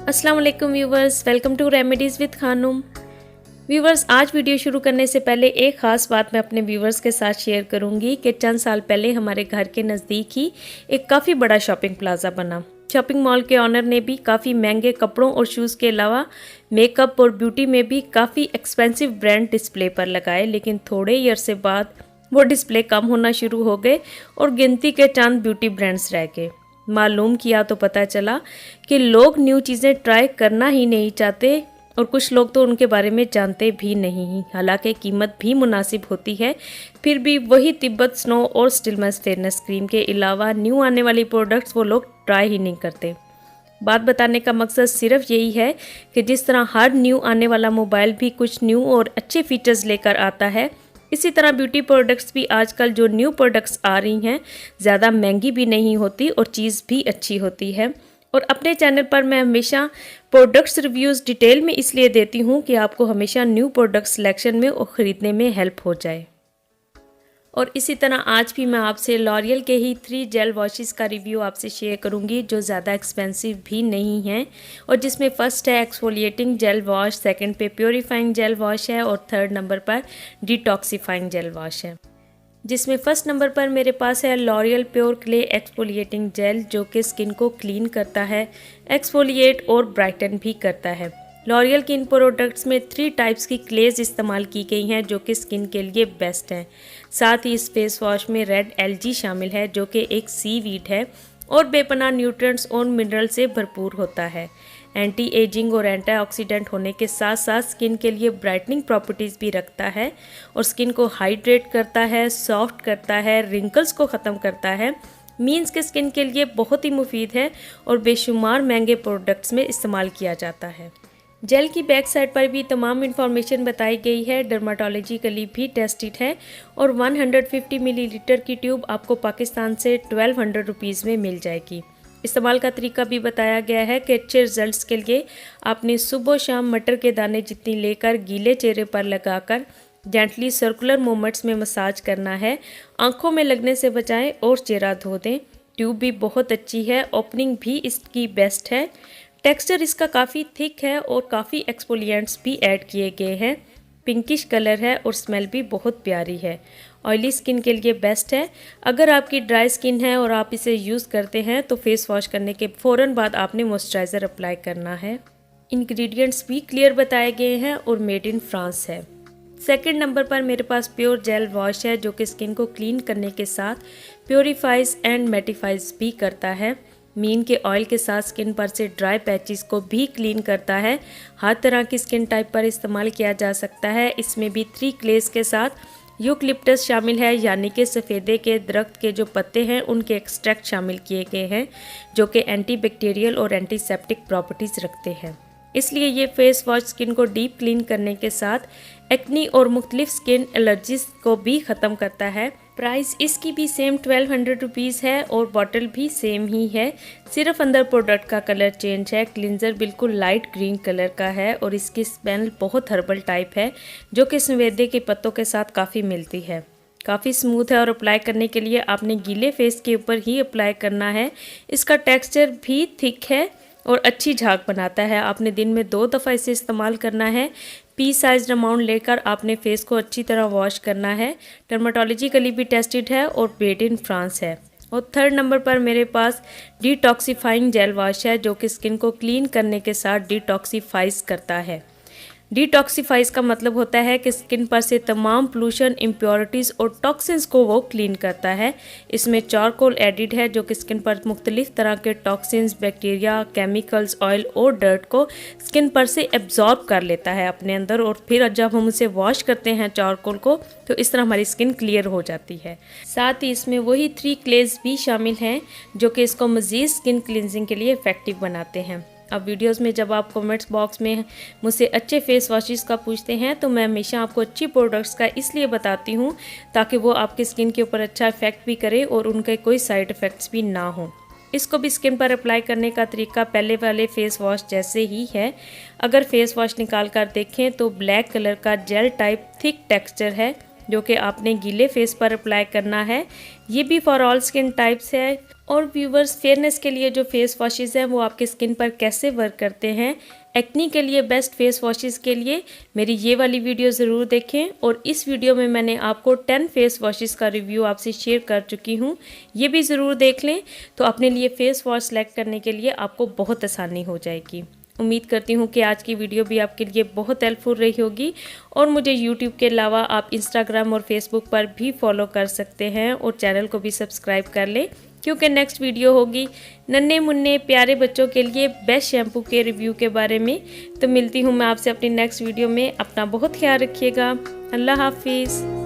अस्सलाम वालेकुम viewers, welcome to remedies with Khanum. Viewers, आज वीडियो शुरू करने से पहले एक ख़ास बात मैं अपने व्यूवर्स के साथ शेयर करूंगी कि चंद साल पहले हमारे घर के नज़दीक ही एक काफ़ी बड़ा शॉपिंग प्लाजा बना। शॉपिंग मॉल के ऑनर ने भी काफ़ी महंगे कपड़ों और शूज़ के अलावा मेकअप और ब्यूटी में भी काफ़ी एक्सपेंसिव ब्रांड डिस्प्ले पर लगाए, लेकिन थोड़े ही अरसे बाद वो डिस्प्ले कम होना शुरू हो गए और गिनती के चंद ब्यूटी ब्रांड्स रह गए। मालूम किया तो पता चला कि लोग न्यू चीज़ें ट्राई करना ही नहीं चाहते और कुछ लोग तो उनके बारे में जानते भी नहीं। हालांकि कीमत भी मुनासिब होती है, फिर भी वही तिब्बत स्नो और स्टिलमेंस फेयरनेस क्रीम के अलावा न्यू आने वाली प्रोडक्ट्स वो लोग ट्राई ही नहीं करते। बात बताने का मकसद सिर्फ यही है कि जिस तरह हर न्यू आने वाला मोबाइल भी कुछ न्यू और अच्छे फीचर्स लेकर आता है, इसी तरह ब्यूटी प्रोडक्ट्स भी आजकल जो न्यू प्रोडक्ट्स आ रही हैं ज़्यादा महंगी भी नहीं होती और चीज़ भी अच्छी होती है। और अपने चैनल पर मैं हमेशा प्रोडक्ट्स रिव्यूज़ डिटेल में इसलिए देती हूँ कि आपको हमेशा न्यू प्रोडक्ट सिलेक्शन में और ख़रीदने में हेल्प हो जाए। और इसी तरह आज भी मैं आपसे लॉरियल के ही 3 जेल वॉशेस का रिव्यू आपसे शेयर करूंगी जो ज़्यादा एक्सपेंसिव भी नहीं हैं और जिसमें फर्स्ट है एक्सफोलिएटिंग जेल वॉश, सेकंड पे प्योरीफाइंग जेल वॉश है और थर्ड नंबर पर डिटॉक्सीफाइंग जेल वॉश है। जिसमें फर्स्ट नंबर पर मेरे पास है L'Oreal pure clay exfoliating gel जो कि स्किन को क्लीन करता है, एक्सफोलिएट और ब्राइटन भी करता है। लॉरियल के इन प्रोडक्ट्स में 3 टाइप्स की क्लेज इस्तेमाल की गई हैं जो कि स्किन के लिए बेस्ट हैं। साथ ही इस फेस वॉश में रेड एलगी शामिल है जो कि एक सीवीड है और बेपनाह न्यूट्रिएंट्स और मिनरल से भरपूर होता है। एंटी एजिंग और एंटीऑक्सीडेंट होने के साथ साथ स्किन के लिए ब्राइटनिंग प्रॉपर्टीज़ भी रखता है और स्किन को हाइड्रेट करता है, सॉफ्ट करता है, रिंकल्स को ख़त्म करता है। मीन्स के स्किन के लिए बहुत ही मुफीद है और बेशुमार महंगे प्रोडक्ट्स में इस्तेमाल किया जाता है। जेल की बैक साइड पर भी तमाम इन्फॉर्मेशन बताई गई है, डर्माटोलॉजिकली भी टेस्टेड है और 150 मिलीलीटर की ट्यूब आपको पाकिस्तान से 1200 रुपीज़ में मिल जाएगी। इस्तेमाल का तरीका भी बताया गया है कि अच्छे रिजल्ट्स के लिए आपने सुबह शाम मटर के दाने जितनी लेकर गीले चेहरे पर लगाकर जेंटली सर्कुलर मूवमेंट्स में मसाज करना है। आंखों में लगने से बचाएं और चेहरा धो दें। ट्यूब भी बहुत अच्छी है, ओपनिंग भी इसकी बेस्ट है। टेक्सचर इसका काफ़ी थिक है और काफ़ी एक्सफोलिएंट्स भी ऐड किए गए हैं। पिंकिश कलर है और स्मेल भी बहुत प्यारी है। ऑयली स्किन के लिए बेस्ट है। अगर आपकी ड्राई स्किन है और आप इसे यूज़ करते हैं तो फेस वॉश करने के फ़ौरन बाद आपने मॉइस्चराइज़र अप्लाई करना है। इंग्रेडिएंट्स भी क्लियर बताए गए हैं और मेड इन फ्रांस है। सेकंड नंबर पर मेरे पास प्योर जेल वॉश है जो कि स्किन को क्लीन करने के साथ प्योरीफाइज एंड मेटिफाइज भी करता है। मीन के ऑयल के साथ स्किन पर से ड्राई पैचेस को भी क्लीन करता है। हर तरह की स्किन टाइप पर इस्तेमाल किया जा सकता है। इसमें भी 3 क्लेज के साथ यूकलिप्टस शामिल है, यानी कि सफ़ेदे के दरख्त के जो पत्ते हैं उनके एक्सट्रैक्ट शामिल किए गए हैं जो कि एंटीबैक्टीरियल और एंटीसेप्टिक प्रॉपर्टीज़ रखते हैं। इसलिए ये फेस वॉश स्किन को डीप क्लीन करने के साथ एक्नी और मुख्तलिफ स्किन एलर्जीज को भी ख़त्म करता है। प्राइस इसकी भी सेम 1200 रुपीज़ है और बॉटल भी सेम ही है, सिर्फ अंदर प्रोडक्ट का कलर चेंज है। क्लिनजर बिल्कुल लाइट ग्रीन कलर का है और इसकी स्मेल बहुत हर्बल टाइप है जो कि संवेदे के पत्तों के साथ काफ़ी मिलती है। काफ़ी स्मूथ है और अप्लाई करने के लिए आपने गीले फेस के ऊपर ही अप्लाई करना है। इसका टेक्सचर भी थिक है और अच्छी झाग बनाता है। आपने दिन में 2 दफ़ा इसे इस्तेमाल करना है। पी साइज अमाउंट लेकर आपने फेस को अच्छी तरह वॉश करना है। डर्माटोलॉजिकली भी टेस्टेड है और मेड इन फ्रांस है। और थर्ड नंबर पर मेरे पास डिटॉक्सीफाइंग जेल वॉश है जो कि स्किन को क्लीन करने के साथ डिटॉक्सीफाइज करता है। डिटॉक्सीफाइज का मतलब होता है कि स्किन पर से तमाम पोल्यूशन, इम्प्योरिटीज़ और टॉक्सिन्स को वो क्लीन करता है। इसमें चारकोल एडिड है जो कि स्किन पर मुख्तलिफ तरह के टॉक्सिन्स, बैक्टीरिया, केमिकल्स, ऑयल और डर्ट को स्किन पर से एब्जॉर्ब कर लेता है अपने अंदर और फिर जब हम उसे वॉश करते हैं चारकोल को तो इस तरह हमारी स्किन क्लियर हो जाती है। साथ ही इसमें वही 3 क्लेज भी शामिल हैं जो कि इसको मज़ीद स्किन क्लिनजिंग के लिए इफ़ेक्टिव बनाते हैं। अब वीडियोस में जब आप कमेंट्स बॉक्स में मुझसे अच्छे फेस वॉशेस का पूछते हैं तो मैं हमेशा आपको अच्छी प्रोडक्ट्स का इसलिए बताती हूँ ताकि वो आपकी स्किन के ऊपर अच्छा इफेक्ट भी करे और उनके कोई साइड इफ़ेक्ट्स भी ना हो। इसको भी स्किन पर अप्लाई करने का तरीका पहले वाले फेस वॉश जैसे ही है। अगर फेस वॉश निकाल कर देखें तो ब्लैक कलर का जेल टाइप थिक टेक्सचर है जो कि आपने गीले फेस पर अप्लाई करना है। ये भी फॉर ऑल स्किन टाइप्स है। और व्यूवर्स, फेयरनेस के लिए जो फेस वॉशेज़ हैं वो आपकी स्किन पर कैसे वर्क करते हैं, एक्नी के लिए बेस्ट फेस वॉशेज़ के लिए मेरी ये वाली वीडियो ज़रूर देखें। और इस वीडियो में मैंने आपको 10 फेस वॉशेज़ का रिव्यू आपसे शेयर कर चुकी हूँ, ये भी ज़रूर देख लें। तो अपने लिए फेस वॉश सेलेक्ट करने के लिए आपको बहुत आसानी हो जाएगी। उम्मीद करती हूँ कि आज की वीडियो भी आपके लिए बहुत हेल्पफुल रही होगी। और मुझे यूट्यूब के अलावा आप इंस्टाग्राम और फेसबुक पर भी फॉलो कर सकते हैं और चैनल को भी सब्सक्राइब कर लें, क्योंकि नेक्स्ट वीडियो होगी नन्हे मुन्ने प्यारे बच्चों के लिए बेस्ट शैम्पू के रिव्यू के बारे में। तो मिलती हूँ मैं आपसे अपनी नेक्स्ट वीडियो में। अपना बहुत ख्याल रखिएगा। अल्लाह हाफिज़।